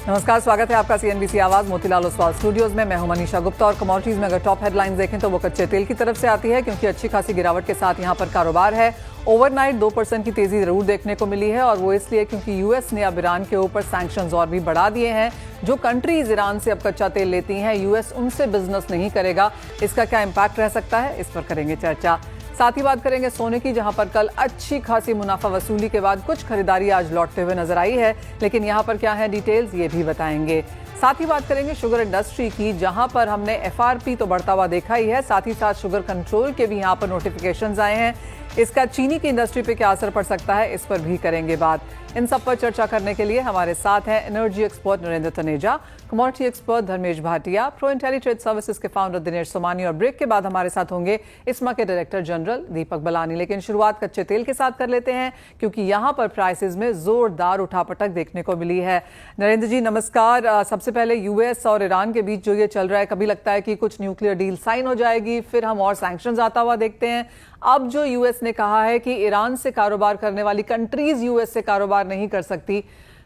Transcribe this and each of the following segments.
नमस्कार, स्वागत है आपका सीएनबीसी आवाज मोतीलाल ओसवाल स्टूडियोज में। मैं हूं मनीषा गुप्ता और कमोडिटीज में अगर टॉप हेडलाइंस देखें तो वो कच्चे तेल की तरफ से आती है, क्योंकि अच्छी खासी गिरावट के साथ यहां पर कारोबार है। ओवरनाइट 2% की तेजी जरूर देखने को मिली है, और वो इसलिए क्योंकि यूएस ने अब ईरान के ऊपर सैंक्शंस और भी बढ़ा दिए हैं। जो कंट्रीज ईरान से अब कच्चा तेल लेती हैं, यूएस उनसे बिजनेस नहीं करेगा। इसका क्या इंपैक्ट रह सकता है, इस पर करेंगे चर्चा। साथ ही बात करेंगे सोने की, जहां पर कल अच्छी खासी मुनाफा वसूली के बाद कुछ खरीदारी आज लौटते हुए नजर आई है, लेकिन यहां पर क्या है डिटेल्स ये भी बताएंगे। साथ ही बात करेंगे शुगर इंडस्ट्री की, जहां पर हमने एफआरपी तो बढ़ता हुआ देखा ही है, साथ ही साथ शुगर कंट्रोल के भी यहां पर नोटिफिकेशंस आए हैं। इसका चीनी की इंडस्ट्री पे क्या असर पड़ सकता है, इस पर भी करेंगे बात। इन सब पर चर्चा करने के लिए हमारे साथ हैं energy expert Narendra Taneja, commodity expert Dharmesh Bhatia, Pro Intellitrade Services के फाउंडर दिनेश सोमानी, और ब्रेक के बाद हमारे साथ होंगे इस्मा के डायरेक्टर जनरल दीपक बलानी। लेकिन शुरुआत कच्चे तेल के साथ कर लेते हैं, क्योंकि यहां पर प्राइसेस में जोरदार उठापटक देखने को मिली है। नरेंद्र जी नमस्कार। सबसे पहले यूएस और ईरान के बीच जो ये चल रहा है, कभी लगता है कि कुछ न्यूक्लियर डील साइन हो जाएगी, फिर हम और सैंक्शंस आता हुआ देखते हैं। अब जो यूएस ने कहा है कि ईरान से कारोबार करने वाली कंट्रीज यूएस से कारोबार नहीं कर सकती,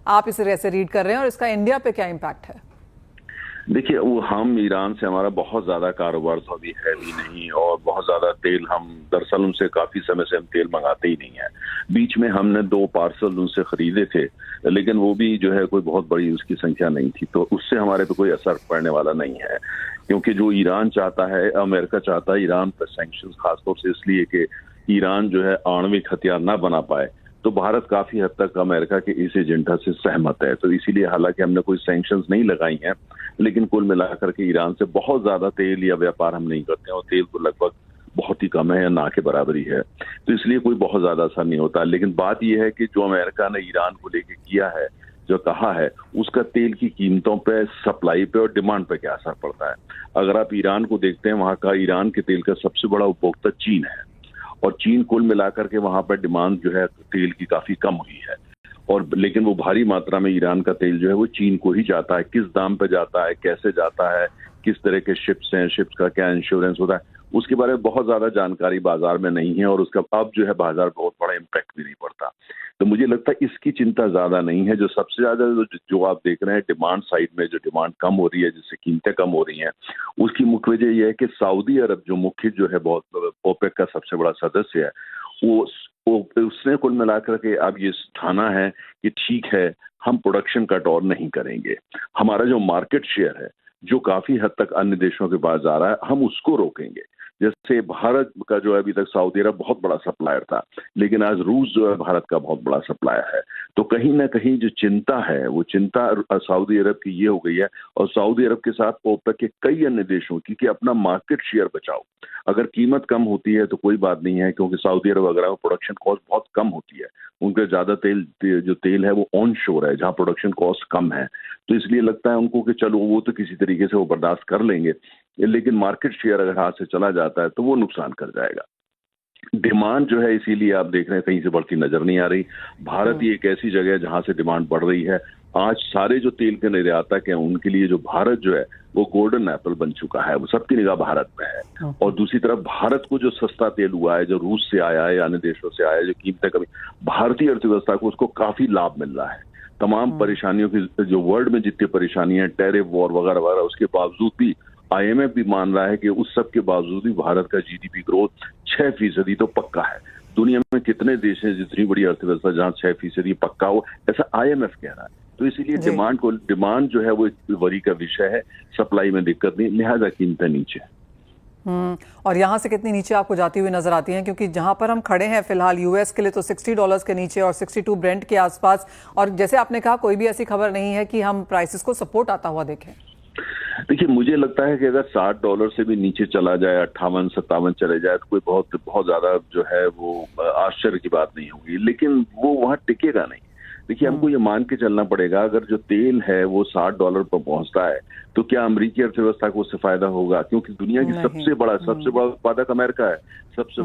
आप इसे कैसे रीड कर रहे हैं और इसका इंडिया पे क्या इंपैक्ट है? देखिए, वो हम ईरान से हमारा बहुत ज्यादा कारोबार तो अभी है भी नहीं, और बहुत ज्यादा तेल हम दरअसल उनसे काफी समय से हम तेल मंगाते ही नहीं है। बीच में हमने 2 पार्सल उनसे खरीदे थे, लेकिन वो भी जो है कोई बहुत बड़ी उसकी संख्या नहीं थी, तो उससे हमारे पे कोई असर पड़ने वाला नहीं है। क्योंकि जो ईरान चाहता है, अमेरिका चाहता है ईरान पर सैंक्शंस, खासतौर से इसलिए कि ईरान जो है आणविक हथियार ना बना पाए, तो भारत काफी हद तक अमेरिका के इस एजेंडा से सहमत है। तो इसीलिए हालांकि हमने कोई सैंक्शंस नहीं लगाई हैं, लेकिन कुल मिलाकर के ईरान से बहुत ज्यादा तेल या व्यापार हम नहीं करते हैं, और तेल तो लगभग बहुत ही कम है या ना के बराबरी है, तो इसलिए कोई बहुत ज्यादा असर नहीं होता। लेकिन बात यह है कि जो अमेरिका ने ईरान को लेके किया है, जो कहा है, उसका तेल की कीमतों पे, सप्लाई पे और डिमांड पे क्या असर पड़ता है। अगर आप ईरान को देखते हैं, वहां का ईरान के तेल का सबसे बड़ा उपभोक्ता चीन है, और चीन कुल मिलाकर के वहां पर डिमांड जो है तेल की काफी कम हुई है, और लेकिन वो भारी मात्रा में ईरान का तेल जो है वो चीन को ही जाता है। किस दाम पे जाता है, कैसे जाता है, किस तरह के शिप्स हैं, शिप्स का क्या इंश्योरेंस होता है, उसके बारे में बहुत ज्यादा जानकारी बाजार में नहीं है, और उसका अब जो है बाजार में बहुत बड़ा इम्पैक्ट भी नहीं पड़ता। तो मुझे लगता है इसकी चिंता ज्यादा नहीं है। जो सबसे ज्यादा जो आप देख रहे हैं डिमांड साइड में, जो डिमांड कम हो रही है, जिससे कीमतें कम हो रही हैं, उसकी मुख्य वजह यह है कि सऊदी अरब जो मुख्य जो है बहुत ओपेक का सबसे बड़ा सदस्य है, वो उसने कुल मिलाकर के अब ये ठाना है कि ठीक है, हम प्रोडक्शन कट और नहीं करेंगे। हमारा जो मार्केट शेयर है, जो काफी हद तक अन्य देशों के पास जा रहा है, हम उसको रोकेंगे। जैसे भारत का जो है अभी तक सऊदी अरब बहुत बड़ा सप्लायर था, लेकिन आज रूस जो है भारत का बहुत बड़ा सप्लायर है। तो कहीं ना कहीं जो चिंता है, वो चिंता सऊदी अरब की ये हो गई है, और सऊदी अरब के साथ ओपेक के कई अन्य देशों की, कि अपना मार्केट शेयर बचाओ। अगर कीमत कम होती है तो कोई बात नहीं है, क्योंकि सऊदी अरब अगर प्रोडक्शन कॉस्ट बहुत कम होती है, उनका ज्यादा जो तेल है वो ऑन शोर है, जहां प्रोडक्शन कॉस्ट कम है, तो इसलिए लगता है उनको कि चलो वो तो किसी तरीके से वो बर्दाश्त कर लेंगे। लेकिन मार्केट शेयर अगर हाथ से चला जाता है तो वो नुकसान कर जाएगा। डिमांड जो है, इसीलिए आप देख रहे हैं कहीं से बढ़ती नजर नहीं आ रही। भारत ही एक ऐसी जगह है जहां से डिमांड बढ़ रही है। आज सारे जो तेल के निर्यातक हैं, उनके लिए जो भारत जो है वो गोल्डन एप्पल बन चुका है, वो सबकी निगाह भारत में है। और दूसरी तरफ भारत को जो सस्ता तेल हुआ है, जो रूस से आया है या अन्य देशों से आया है, जो कीमतें कमी, भारतीय अर्थव्यवस्था को उसको काफी लाभ मिल रहा है। तमाम परेशानियों की, जो वर्ल्ड में जितनी परेशानियां, टैरिफ वॉर वगैरह वगैरह, उसके बावजूद भी आईएमएफ भी मान रहा है कि उस सब के बावजूद भी भारत का जीडीपी ग्रोथ 6% तो पक्का है। दुनिया में कितने देश हैं जितनी बड़ी अर्थव्यवस्था जहां 6% पक्का हो, ऐसा आईएमएफ कह रहा है। तो इसीलिए डिमांड जो है वो एक वरी का विषय है, सप्लाई में दिक्कत नहीं, लिहाजा कीमतें नीचे। और यहाँ से कितनी नीचे आपको जाती हुई नजर आती हैं? क्योंकि जहां पर हम खड़े हैं फिलहाल यूएस के लिए तो $60 के नीचे और 62 ब्रेंट के आसपास, और जैसे आपने कहा कोई भी ऐसी खबर नहीं है कि हम प्राइसेस को सपोर्ट आता हुआ देखें। देखिए, मुझे लगता है कि अगर $60 से भी नीचे चला जाए, 58-57 चले जाए, तो कोई बहुत ज्यादा जो है वो आश्चर्य की बात नहीं होगी, लेकिन वो वहां टिकेगा नहीं। देखिए, हमको ये मान के चलना पड़ेगा, अगर जो तेल है वो $60 पर पहुंचता है, तो क्या अमेरिकी अर्थव्यवस्था को उससे फायदा होगा? क्योंकि दुनिया की सबसे बड़ा उत्पादक अमेरिका है, सबसे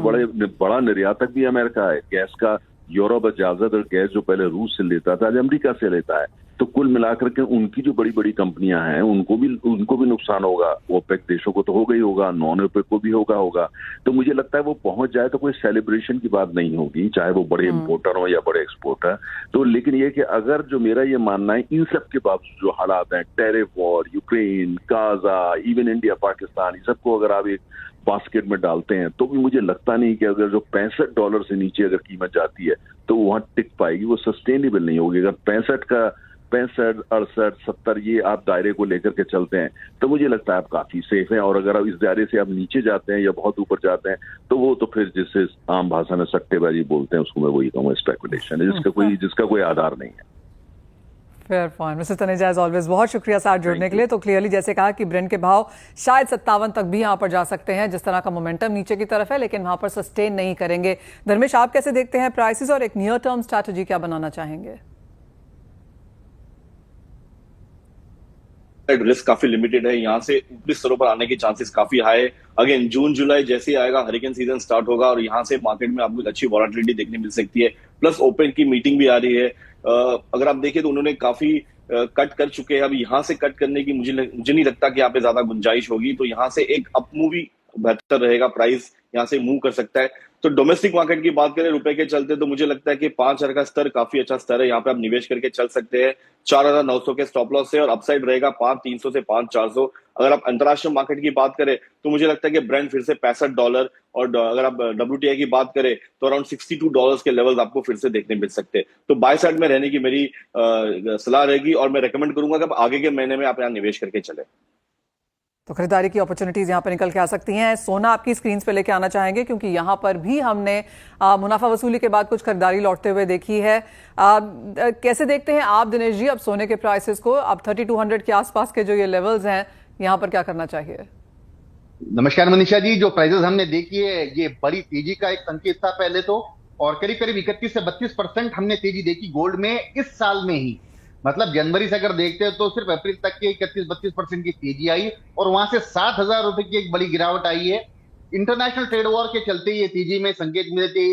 बड़ा निर्यातक भी अमेरिका है। गैस का यूरोप ज्यादातर गैस जो पहले रूस से लेता था, आज अमेरिका से लेता है। तो कुल मिलाकर के उनकी जो बड़ी बड़ी कंपनियां हैं उनको भी नुकसान होगा। ओपेक देशों को तो होगा ही होगा, नॉन ओपेक को भी होगा। तो मुझे लगता है वो पहुंच जाए तो कोई सेलिब्रेशन की बात नहीं होगी, चाहे वो बड़े इंपोर्टर हो या बड़े एक्सपोर्टर। तो लेकिन ये कि अगर जो मेरा ये मानना है, इन सब के बावजूद जो हालात हैं, tariff war, Ukraine, Gaza, even India, Pakistan, ये सबको अगर आप एक बास्केट में डालते हैं तो भी मुझे लगता नहीं कि अगर जो $65 से नीचे अगर कीमत जाती है तो वहां टिक पाएगी, वो सस्टेनेबल नहीं होगी। अगर 65, 68, 70 ये आप दायरे को लेकर के चलते हैं तो मुझे लगता है आप काफी सेफ हैं। और अगर आप इस दायरे से आप नीचे जाते हैं या बहुत ऊपर जाते हैं तो वो तो फिर जिससे आम भाषा में सट्टेबाजी बोलते हैं, उसको मैं वही कहूँगा, स्पेकुलेशन है, जिसका कोई आधार नहीं है। Fair point mister Taneja, as always बहुत शुक्रिया साथ जुड़ने के लिए। तो क्लियरली जैसे कहा कि ब्रेंट के भाव शायद 57 तक भी यहां पर जा सकते हैं, जिस तरह का मोमेंटम नीचे की तरफ है, लेकिन वहां पर सस्टेन नहीं करेंगे। धर्मेश, आप कैसे देखते हैं प्राइसेस और एक नियर टर्म स्ट्रैटेजी क्या बनाना चाहेंगे? रिस्क काफी लिमिटेड है, यहाँ से ऊपरी स्तरों पर आने के चांसेस काफी हाई है। अगेन जून जुलाई जैसे ही आएगा हरिकेन सीजन स्टार्ट होगा और यहाँ से मार्केट में आपको अच्छी वॉलेटिलिटी देखने मिल सकती है। प्लस ओपेक की मीटिंग भी आ रही है, अगर आप देखें तो उन्होंने काफी कट कर चुके हैं। अब यहाँ से कट करने की मुझे नहीं लगता कि यहाँ पे ज्यादा गुंजाइश होगी, तो यहाँ से एक अप मूव ही बेहतर रहेगा, प्राइस यहाँ से मूव कर सकता है। तो डोमेस्टिक मार्केट की बात करें रुपए के चलते, तो मुझे लगता है कि 5,000 का स्तर काफी अच्छा स्तर है, यहाँ पे आप निवेश करके चल सकते हैं। 4,900 के स्टॉप लॉस है और अपसाइड रहेगा 5,300 से 5,400। अगर आप अंतरराष्ट्रीय मार्केट की बात करें तो मुझे लगता है कि ब्रेंट फिर से $65 और अगर आप WTI की बात करें तो अराउंड $62 के लेवल्स आपको फिर से देखने मिल सकते हैं। तो बाय साइड में रहने की मेरी सलाह रहेगी और मैं रेकमेंड करूंगा कि आप आगे के महीने में आप यहाँ निवेश करके चले। तो खरीदारी की अपॉर्चुनिटीज यहाँ पर निकल के आ सकती हैं। सोना आपकी स्क्रीन पे लेके आना चाहेंगे क्योंकि यहाँ पर भी हमने मुनाफा वसूली के बाद कुछ खरीदारी लौटते हुए देखी है। कैसे देखते हैं आप दिनेश जी अब सोने के प्राइसेस को? अब 3200 के आसपास के जो ये लेवल्स हैं, यहाँ पर क्या करना चाहिए? नमस्कार मनीषा जी, जो प्राइसेस हमने देखी है ये बड़ी तेजी का एक संकेत था पहले तो, और करीब करीब 31 से 32% हमने तेजी देखी गोल्ड में इस साल में ही। मतलब जनवरी से अगर देखते हो तो सिर्फ अप्रैल तक के 31-32% की तेजी आई और वहां से 7,000 रुपए की एक बड़ी गिरावट आई है। इंटरनेशनल ट्रेड वॉर के चलते ये तेजी में संकेत मिले थे,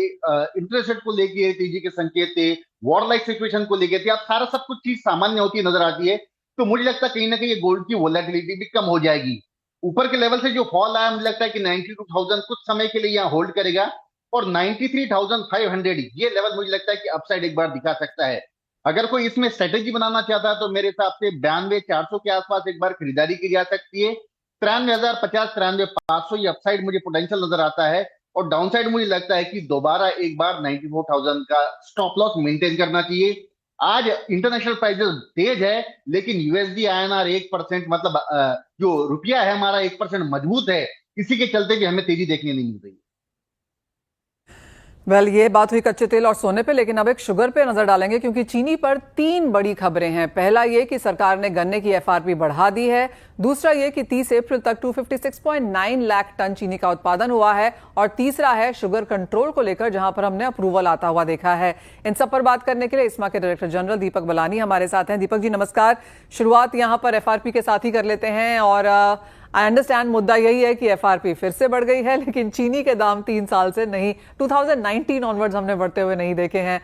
इंटरेस्ट रेट को लेकर तेजी के संकेत थे, वॉर लाइक सिचुएशन को लेकर थे। अब सारा सब कुछ चीज सामान्य होती नजर आती है, तो मुझे लगता है कहीं ना कहीं ये गोल्ड की वोलेटिलिटी भी कम हो जाएगी। ऊपर के लेवल से जो फॉल आया मुझे लगता है कि 92,000 कुछ समय के लिए यहाँ होल्ड करेगा और 93,500 ये लेवल मुझे लगता है कि अपसाइड एक बार दिखा सकता है। अगर कोई इसमें स्ट्रेटेजी बनाना चाहता है तो मेरे हिसाब से 92,400 के आसपास एक बार खरीदारी की जा सकती है। 93,050, 93,500 ये अपसाइड मुझे पोटेंशियल नजर आता है और डाउनसाइड मुझे लगता है कि दोबारा एक बार 94,000 का स्टॉप लॉस मेंटेन करना चाहिए। आज इंटरनेशनल प्राइसेस तेज है लेकिन यूएसडी INR 1%, मतलब जो रुपया है हमारा 1% मजबूत है, इसी के चलते भी हमें तेजी देखने नहीं मिल रही। ये बात हुई कच्चे तेल और सोने पे, लेकिन अब एक शुगर पे नजर डालेंगे क्योंकि चीनी पर 3 बड़ी खबरें हैं। पहला ये कि सरकार ने गन्ने की FRP बढ़ा दी है, दूसरा ये कि 30 अप्रैल तक 256.9 लाख टन चीनी का उत्पादन हुआ है और तीसरा है शुगर कंट्रोल को लेकर जहां पर हमने अप्रूवल आता हुआ देखा है। इन सब पर बात करने के लिए इस्मा के डायरेक्टर जनरल दीपक बलानी हमारे साथ हैं। दीपक जी नमस्कार। शुरुआत यहां पर FRP के साथ ही कर लेते हैं और आई अंडरस्टैंड मुद्दा यही है कि FRP फिर से बढ़ गई है, लेकिन चीनी के दाम 3 साल से नहीं, 2019 ऑनवर्ड्स हमने बढ़ते हुए नहीं देखे हैं।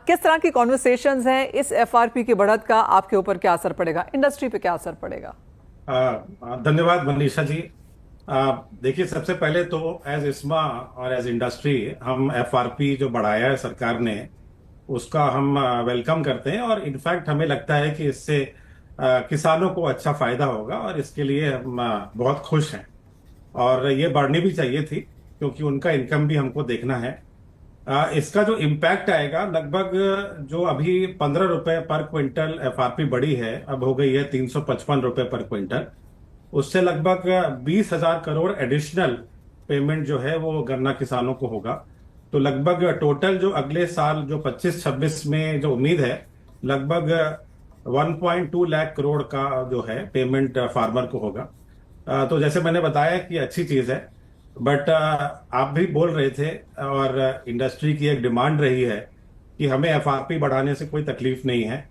किस तरह की कॉन्वर्सेशंस हैं? इस FRP की बढ़त का आपके ऊपर क्या असर पड़ेगा, इंडस्ट्री पे क्या असर पड़ेगा? धन्यवाद मनीषा जी। देखिए, सबसे पहले तो एज इस्मा और एज इंडस्ट्री हम FRP जो बढ़ाया है सरकार ने उसका हम वेलकम करते हैं और इनफैक्ट हमें लगता है कि इससे किसानों को अच्छा फायदा होगा और इसके लिए हम बहुत खुश हैं और ये बढ़नी भी चाहिए थी क्योंकि उनका इनकम भी हमको देखना है। इसका जो इम्पैक्ट आएगा, लगभग जो अभी 15 रुपए पर क्विंटल FRP बढ़ी है, अब हो गई है 355 रुपए पर क्विंटल, उससे लगभग 20,000 करोड़ एडिशनल पेमेंट जो है वो गन्ना किसानों को होगा। तो लगभग टोटल जो अगले साल जो 25-26 में जो उम्मीद है, लगभग 1.2 लाख करोड़ का जो है पेमेंट फार्मर को होगा। तो जैसे मैंने बताया कि अच्छी चीज है, बट आप भी बोल रहे थे और इंडस्ट्री की एक डिमांड रही है कि हमें FRP बढ़ाने से कोई तकलीफ नहीं है,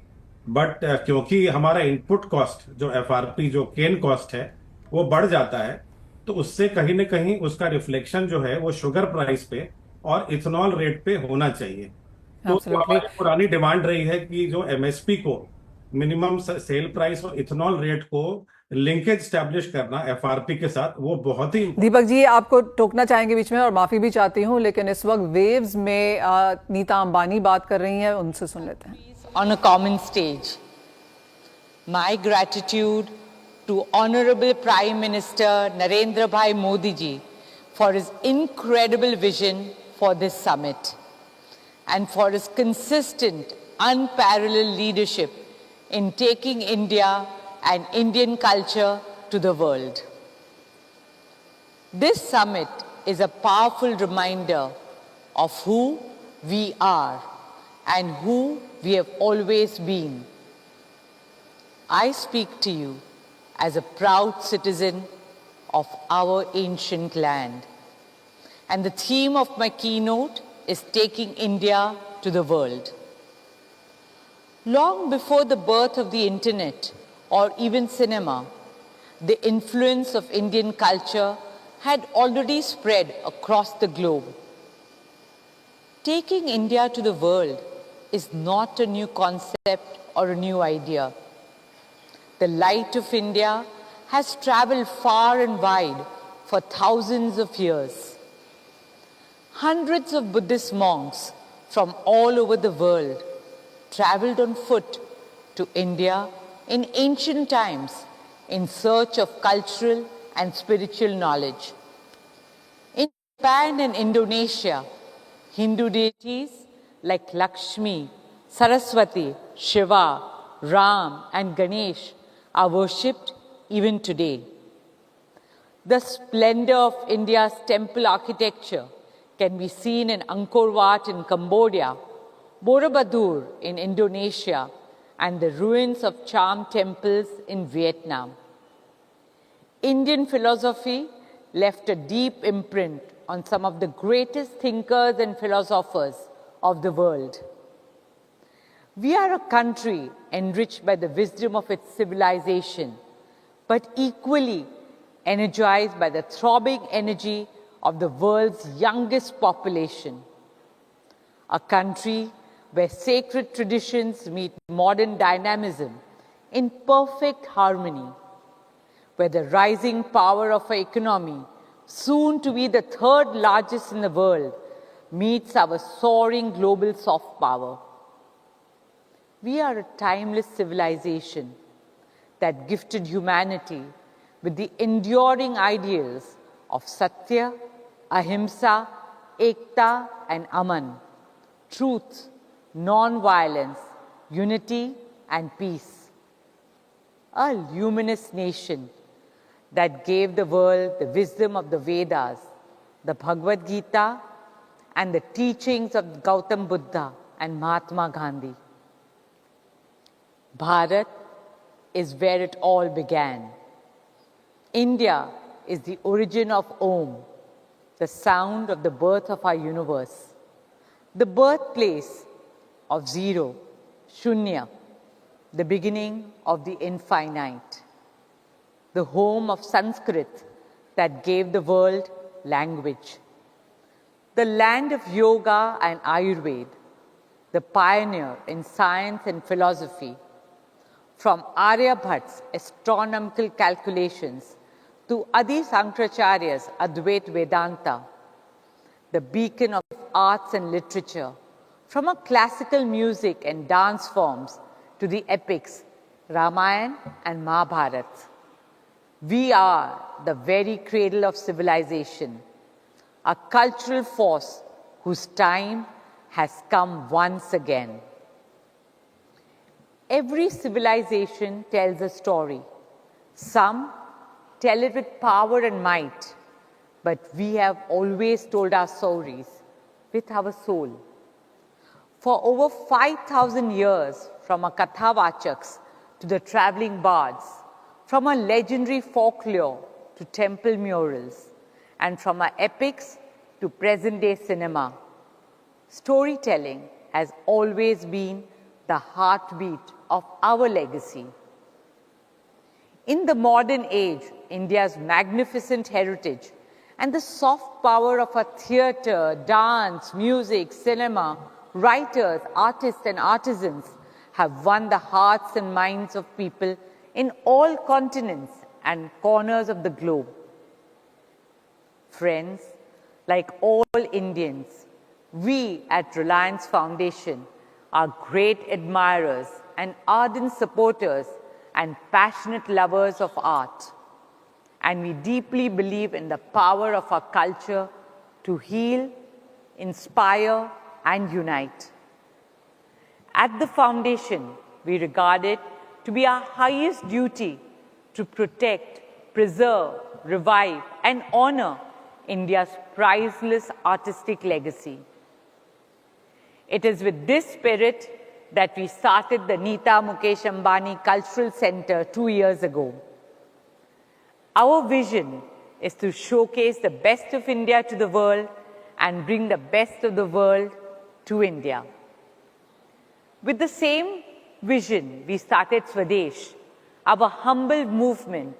बट क्योंकि हमारा इनपुट कॉस्ट जो FRP जो केन कॉस्ट है वो बढ़ जाता है, तो उससे कहीं ना कहीं उसका रिफ्लेक्शन जो है वो शुगर प्राइस पे और इथेनॉल रेट पे होना चाहिए। तो हमारी पुरानी डिमांड रही है कि जो MSP को मिनिमम सेल प्राइस और इथेनॉल रेट को लिंकेज स्टैब्लिश करना एफआरपी के साथ, वो बहुत ही। दीपक जी, आपको टोकना चाहेंगे बीच में और माफी भी चाहती हूँ, लेकिन इस वक्त वेव्स में नीता अंबानी बात कर रही हैं, उनसे सुन लेते हैं। On a common stage, my gratitude to Honorable Prime Minister Narendra Bhai Modi ji for his incredible vision for this summit and for his consistent, unparalleled leadership in taking India and Indian culture to the world. This summit is a powerful reminder of who we are and who we have always been. I speak to you as a proud citizen of our ancient land. And the theme of my keynote is taking India to the world. Long before the birth of the internet or even cinema, the influence of Indian culture had already spread across the globe. Taking India to the world is not a new concept or a new idea. The light of India has traveled far and wide for thousands of years. Hundreds of Buddhist monks from all over the world traveled on foot to India in ancient times in search of cultural and spiritual knowledge. In Japan and Indonesia, Hindu deities like Lakshmi, Saraswati, Shiva, Ram, and Ganesh are worshipped even today. The splendor of India's temple architecture can be seen in Angkor Wat in Cambodia, Borobudur in Indonesia, and the ruins of charm temples in Vietnam. Indian philosophy left a deep imprint on some of the greatest thinkers and philosophers of the world. We are a country enriched by the wisdom of its civilization, but equally energized by the throbbing energy of the world's youngest population. A country where sacred traditions meet modern dynamism in perfect harmony, where the rising power of our economy, soon to be the third largest in the world, meets our soaring global soft power. We are a timeless civilization that gifted humanity with the enduring ideals of Satya, Ahimsa, Ekta, and Aman, truth, non-violence, unity, and peace. A luminous nation that gave the world the wisdom of the Vedas, the Bhagavad Gita, and the teachings of Gautam Buddha and Mahatma Gandhi. Bharat is where it all began. India is the origin of Om, the sound of the birth of our universe, the birthplace of zero, Shunya, the beginning of the infinite, the home of Sanskrit that gave the world language, the land of yoga and Ayurveda, the pioneer in science and philosophy, from Aryabhat's astronomical calculations to Adi Sankaracharya's Advait Vedanta, the beacon of arts and literature, from our classical music and dance forms to the epics, Ramayana and Mahabharata. We are the very cradle of civilization, a cultural force whose time has come once again. Every civilization tells a story. Some tell it with power and might, but we have always told our stories with our soul. For over 5,000 years, from our Kathavachaks to the traveling bards, from our legendary folklore to temple murals, and from our epics to present-day cinema, storytelling has always been the heartbeat of our legacy. In the modern age, India's magnificent heritage and the soft power of our theatre, dance, music, cinema, writers, artists, and artisans have won the hearts and minds of people in all continents and corners of the globe. Friends, like all Indians, we at Reliance Foundation are great admirers and ardent supporters and passionate lovers of art. And we deeply believe in the power of our culture to heal, inspire, and unite. At the Foundation, we regard it to be our highest duty to protect, preserve, revive, and honor India's priceless artistic legacy. It is with this spirit that we started the Nita Mukesh Ambani Cultural Center 2 years ago. Our vision is to showcase the best of India to the world and bring the best of the world to India. With the same vision, we started Swadesh, our humble movement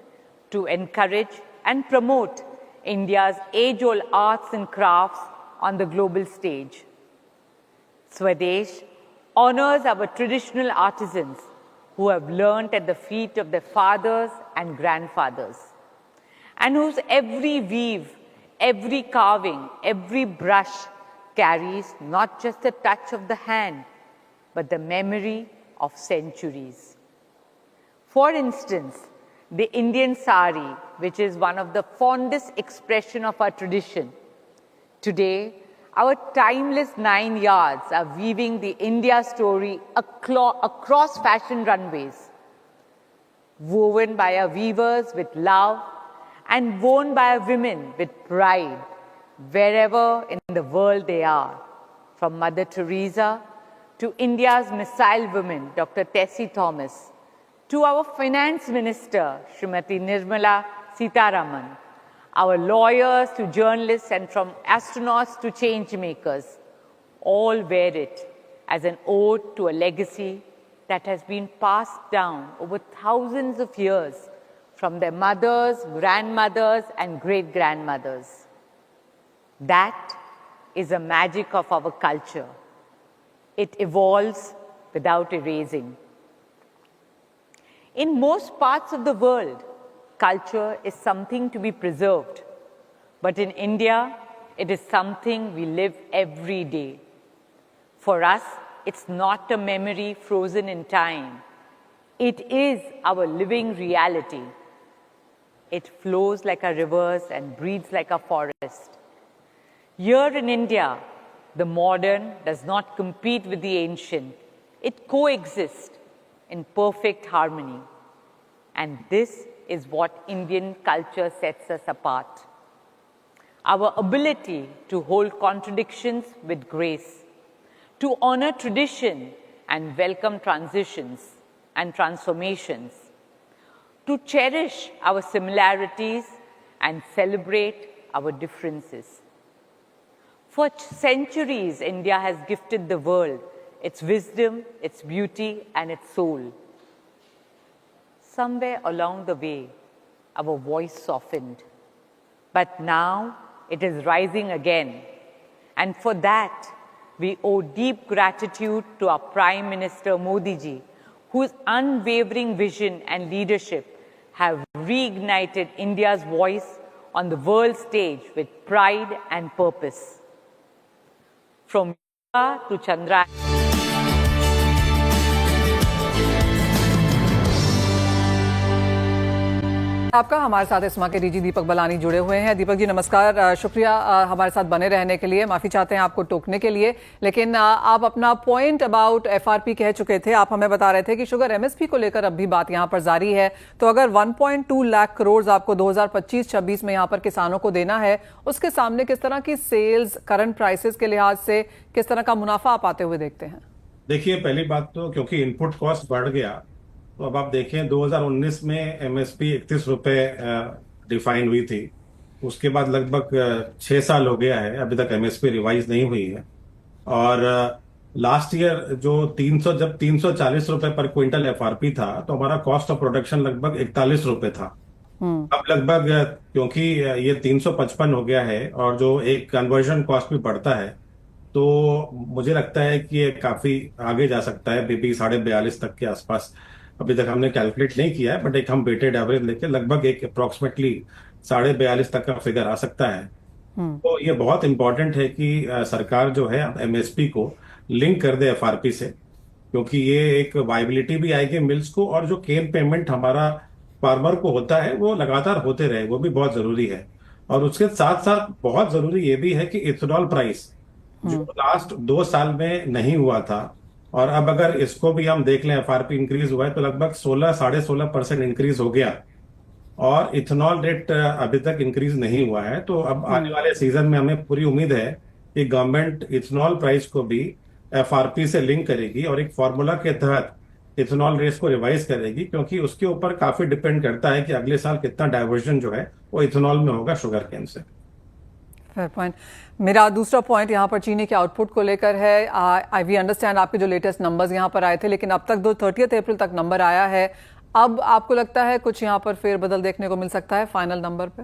to encourage and promote India's age-old arts and crafts on the global stage. Swadesh honors our traditional artisans who have learnt at the feet of their fathers and grandfathers, and whose every weave, every carving, every brush carries not just the touch of the hand, but the memory of centuries. For instance, the Indian sari, which is one of the fondest expression of our tradition. Today, our timeless 9 yards are weaving the India story across fashion runways, woven by our weavers with love and worn by our women with pride, wherever in the world they are, from Mother Teresa to India's missile woman, Dr. Tessie Thomas, to our Finance Minister, Srimati Nirmala Sitharaman, our lawyers to journalists, and from astronauts to change makers, all wear it as an ode to a legacy that has been passed down over thousands of years from their mothers, grandmothers, and great-grandmothers. That is the magic of our culture. It evolves without erasing. In most parts of the world, culture is something to be preserved. But in India, it is something we live every day. For us, it's not a memory frozen in time. It is our living reality. It flows like our rivers and breathes like a forest. Here in India, the modern does not compete with the ancient. It coexists in perfect harmony. And this is what Indian culture sets us apart. Our ability to hold contradictions with grace, to honor tradition and welcome transitions and transformations, to cherish our similarities and celebrate our differences. For centuries, India has gifted the world its wisdom, its beauty, and its soul. Somewhere along the way, our voice softened. But now it is rising again. And for that, we owe deep gratitude to our Prime Minister Modi ji, whose unwavering vision and leadership have reignited India's voice on the world stage with pride and purpose. From Yoga to Chandra. आपका हमारे साथ इस्मा के DG दीपक बलानी जुड़े हुए हैं। दीपक जी नमस्कार, शुक्रिया हमारे साथ बने रहने के लिए। माफी चाहते हैं आपको टोकने के लिए, लेकिन आप अपना पॉइंट अबाउट एफआरपी कह चुके थे। आप हमें बता रहे थे कि शुगर एमएसपी को लेकर अब भी बात यहां पर जारी है। तो अगर 1.2 लाख करोड़ आपको 2025-26 में यहां पर किसानों को देना है, उसके सामने किस तरह की सेल्स करंट प्राइसेस के लिहाज से किस तरह का मुनाफा आप आते हुए देखते हैं? देखिए, पहली बात तो क्योंकि इनपुट कॉस्ट बढ़ गया, तो अब आप देखें 2019 में एमएसपी 31 रुपए डिफाइन हुई थी। उसके बाद लगभग 6 साल हो गया है, अभी तक एमएसपी रिवाइज नहीं हुई है। और लास्ट ईयर जो 340 रुपए पर क्विंटल एफआरपी था, तो हमारा कॉस्ट ऑफ प्रोडक्शन लगभग 41 रुपए था। अब लगभग क्योंकि ये 355 हो गया है और जो एक कन्वर्जन कॉस्ट भी बढ़ता है, तो मुझे लगता है कि ये काफी आगे जा सकता है, बेबी 42.5 तक के आसपास। अभी तक हमने कैलकुलेट नहीं किया है, बट एक हम वेटेड एवरेज लेके लगभग एक अप्रोक्सीमेटली 42.5 तक का फिगर आ सकता है। तो ये बहुत इंपॉर्टेंट है कि सरकार जो है एमएसपी को लिंक कर दे एफआरपी से, क्योंकि ये एक वाइबिलिटी भी आएगी मिल्स को, और जो केन पेमेंट हमारा फार्मर को होता है वो लगातार होते रहे, वो भी बहुत जरूरी है। और उसके साथ साथ बहुत जरूरी ये भी है कि इथेनॉल प्राइस जो लास्ट 2 साल में नहीं हुआ था, और अब अगर इसको भी हम देख लें, एफआरपी इंक्रीज हुआ है तो लगभग 16-16.5% इंक्रीज हो गया, और इथेनॉल रेट अभी तक इंक्रीज नहीं हुआ है। तो अब आने वाले सीजन में हमें पूरी उम्मीद है कि गवर्नमेंट इथेनॉल प्राइस को भी एफआरपी से लिंक करेगी और एक फॉर्मूला के तहत इथेनॉल रेट को रिवाइज करेगी, क्योंकि उसके ऊपर काफी डिपेंड करता है कि अगले साल कितना डाइवर्जन जो है वो इथेनॉल में होगा शुगर केन से। Fair point. मेरा दूसरा पॉइंट यहाँ पर चीनी के आउटपुट को लेकर है। आई वी अंडरस्टैंड आपके जो लेटेस्ट नंबर्स यहाँ पर आए थे, लेकिन अब तक 30 अप्रैल तक नंबर आया है। अब आपको लगता है कुछ यहाँ पर फेरबदल देखने को मिल सकता है फाइनल नंबर पे?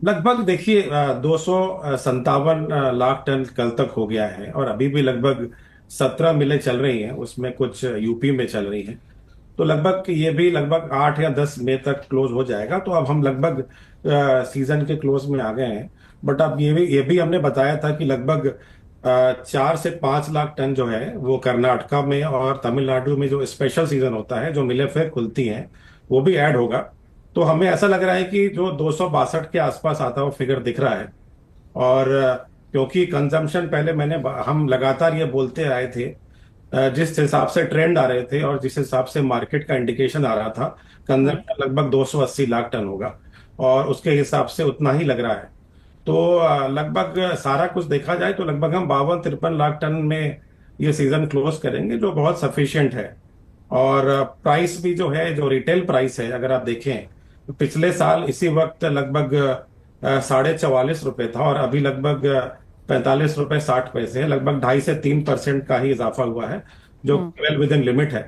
लगभग देखिए 257 लाख टन कल तक हो गया है, और अभी भी लगभग 17 मिलें चल रही हैं, उसमें कुछ यूपी में चल रही हैं। तो लगभग ये भी लगभग 8 या 10 मई तक क्लोज हो जाएगा। तो अब हम लगभग सीजन के क्लोज में आ गए हैं। बट अब ये भी हमने बताया था कि लगभग 4 से 5 लाख टन जो है वो कर्नाटका में और तमिलनाडु में जो स्पेशल सीजन होता है, जो मिलें फिर खुलती हैं, वो भी ऐड होगा। तो हमें ऐसा लग रहा है कि जो 262 के आसपास आता वो फिगर दिख रहा है। और क्योंकि कंजम्पशन पहले हम लगातार ये बोलते आए थे, जिस हिसाब से ट्रेंड आ रहे थे और जिस हिसाब से मार्केट का इंडिकेशन आ रहा था, कंजम्पशन लगभग 280 लाख टन होगा, और उसके हिसाब से उतना ही लग रहा है। तो लगभग सारा कुछ देखा जाए तो लगभग हम 52-53 लाख टन में ये सीजन क्लोज करेंगे, जो बहुत सफिशिएंट है। और प्राइस भी जो है, जो रिटेल प्राइस है, अगर आप देखें तो पिछले साल इसी वक्त लगभग 44.5 रुपए था, और अभी लगभग 45 रुपए 60 पैसे है। लगभग 2.5 से 3% का ही इजाफा हुआ है, जो वेल विद इन लिमिट है।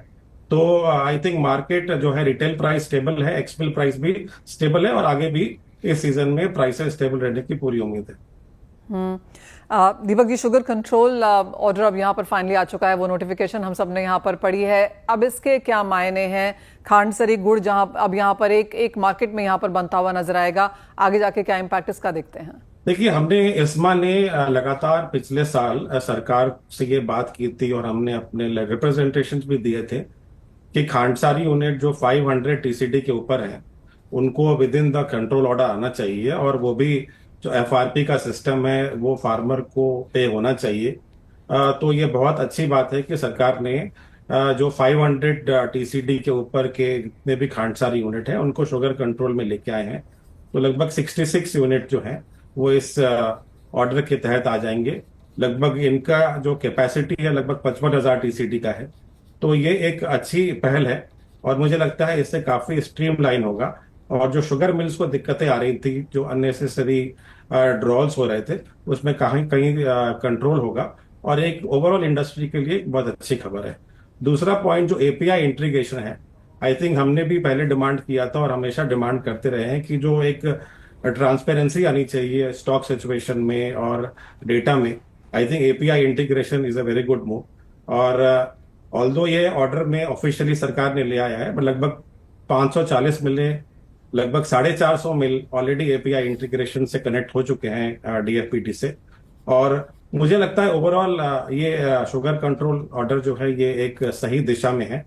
तो आई थिंक मार्केट जो है रिटेल प्राइस स्टेबल है, एक्सपिल प्राइस भी स्टेबल है, और आगे भी इस सीजन में प्राइसेस स्टेबल रहने की पूरी उम्मीद है। Deepak ji, sugar control order अब यहाँ पर फाइनली आ चुका है, वो नोटिफिकेशन हम सब ने यहाँ पर पढ़ी है। अब इसके क्या मायने हैं? खांडसरी गुड़ जहाँ अब यहाँ पर एक मार्केट में यहाँ पर बनता हुआ नजर आएगा, आगे जाके क्या इम्पैक्ट इसका देखते हैं? देखिए, हमने इस्मा ने लगातार पिछले साल सरकार से ये बात की थी, और हमने अपने रिप्रेजेंटेशन भी दिए थे कि खांडसारी यूनिट जो 500 टीसीडी के ऊपर है, उनको with in the control order आना चाहिए, और वो भी जो एफआरपी का सिस्टम है वो फार्मर को पे होना चाहिए। तो ये बहुत अच्छी बात है कि सरकार ने जो 500 टीसीडी के ऊपर के जितने भी खांडसारी यूनिट है उनको शुगर कंट्रोल में लेके आए हैं। तो लगभग 66 यूनिट जो है वो इस ऑर्डर के तहत आ जाएंगे। लगभग इनका जो कैपेसिटी है लगभग 55,000 टीसीडी का है। तो ये एक अच्छी पहल है, और मुझे लगता है इससे काफी स्ट्रीमलाइन होगा, और जो शुगर मिल्स को दिक्कतें आ रही थी, जो अननेसेसरी ड्रॉल्स हो रहे थे, उसमें कहीं कहीं कंट्रोल होगा, और एक ओवरऑल इंडस्ट्री के लिए बहुत अच्छी खबर है। दूसरा पॉइंट जो एपीआई इंटीग्रेशन है, आई थिंक हमने भी पहले डिमांड किया था और हमेशा डिमांड करते रहे हैं कि जो एक ट्रांसपेरेंसी आनी चाहिए स्टॉक सिचुएशन में और डेटा में। I think API integration is a very good move, और ऑल्दो ये ऑर्डर में ऑफिशियली सरकार ने ले आया है, लगभग 540 मिलें, लगभग 450 मिल ऑलरेडी एपीआई इंटीग्रेशन से कनेक्ट हो चुके हैं डीएफपीटी से। और मुझे लगता है ओवरऑल ये शुगर कंट्रोल ऑर्डर जो है ये एक सही दिशा में है।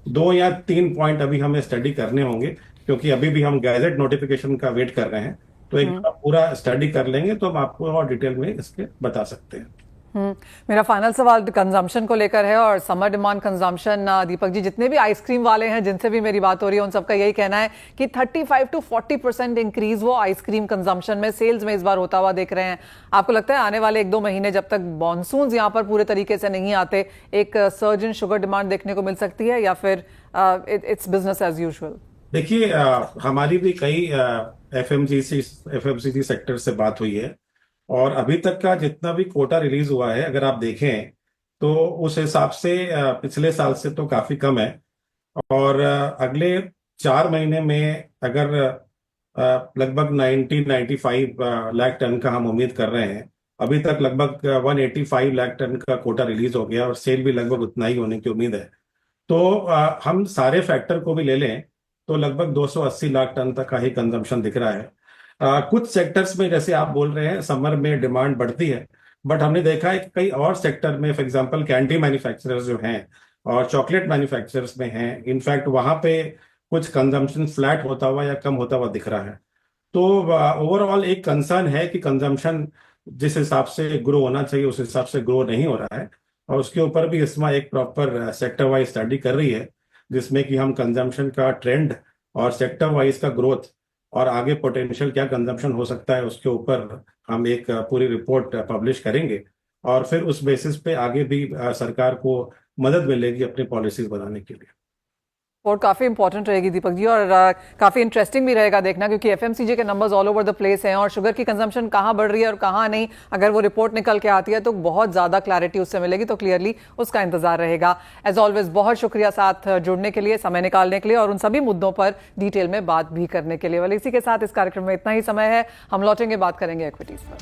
2 या 3 पॉइंट अभी हमें स्टडी करने होंगे, क्योंकि अभी भी हम गैजेट नोटिफिकेशन का वेट कर रहे हैं। तो एक पूरा स्टडी कर लेंगे तो हम आपको और डिटेल में इसके बता सकते हैं। मेरा फाइनल सवाल कंजम्पशन को लेकर है, और summer demand consumption. Deepak ji, जितने भी आइसक्रीम वाले हैं जिनसे भी मेरी बात हो रही है, उन सबका यही कहना है कि 35 to 40% इंक्रीज वो आइसक्रीम कंजम्पशन में, सेल्स में इस बार होता हुआ देख रहे हैं। आपको लगता है आने वाले 1-2 महीने जब तक मॉनसून यहाँ पर पूरे तरीके से नहीं आते, एक सर्ज इन शुगर डिमांड देखने को मिल सकती है, या फिर इट्स बिजनेस एज यूजुअल? देखिए, हमारी भी कई एफएमसीजी सेक्टर से बात हुई है, और अभी तक का जितना भी कोटा रिलीज हुआ है अगर आप देखें तो उस हिसाब से पिछले साल से तो काफी कम है। और अगले 4 महीने में अगर लगभग 90-95 लाख टन का हम उम्मीद कर रहे हैं, अभी तक लगभग 185 लाख टन का कोटा रिलीज हो गया और सेल भी लगभग उतना ही होने की उम्मीद है। तो हम सारे फैक्टर को भी ले लें तो लगभग 280 लाख टन तक का ही कंजम्पशन दिख रहा है। कुछ सेक्टर्स में जैसे आप बोल रहे हैं समर में डिमांड बढ़ती है, बट हमने देखा है कि कई और सेक्टर में, फॉर एग्जांपल कैंडी मैन्युफैक्चरर्स जो हैं और चॉकलेट मैन्युफैक्चरर्स में हैं, इनफैक्ट वहां पे कुछ कंजम्पशन फ्लैट होता हुआ या कम होता हुआ दिख रहा है। तो ओवरऑल एक कंसर्न है कि कंजम्पशन जिस हिसाब से ग्रो होना चाहिए उस हिसाब से ग्रो नहीं हो रहा है, और उसके ऊपर भी इसमें एक प्रॉपर सेक्टर वाइज स्टडी कर रही है जिसमें कि हम कंजम्पशन का ट्रेंड और सेक्टर वाइज का ग्रोथ और आगे पोटेंशियल क्या कंजम्पशन हो सकता है उसके ऊपर हम एक पूरी रिपोर्ट पब्लिश करेंगे, और फिर उस बेसिस पे आगे भी सरकार को मदद मिलेगी अपनी पॉलिसीज बनाने के लिए। और काफी इंपॉर्टेंट रहेगी दीपक जी, और काफी इंटरेस्टिंग भी रहेगा देखना, क्योंकि एफएमसीजी के numbers all over the place हैं और शुगर की कंजम्पशन कहाँ बढ़ रही है और कहाँ नहीं, अगर वो रिपोर्ट निकल के आती है तो बहुत ज्यादा क्लैरिटी उससे मिलेगी। तो क्लियरली उसका इंतजार रहेगा। एज ऑलवेज बहुत शुक्रिया साथ जुड़ने के लिए, समय निकालने के लिए और उन सभी मुद्दों पर डिटेल में बात भी करने के लिए। वाले इसी के साथ इस कार्यक्रम में इतना ही समय है, हम लौटेंगे, बात करेंगे इक्विटीज पर।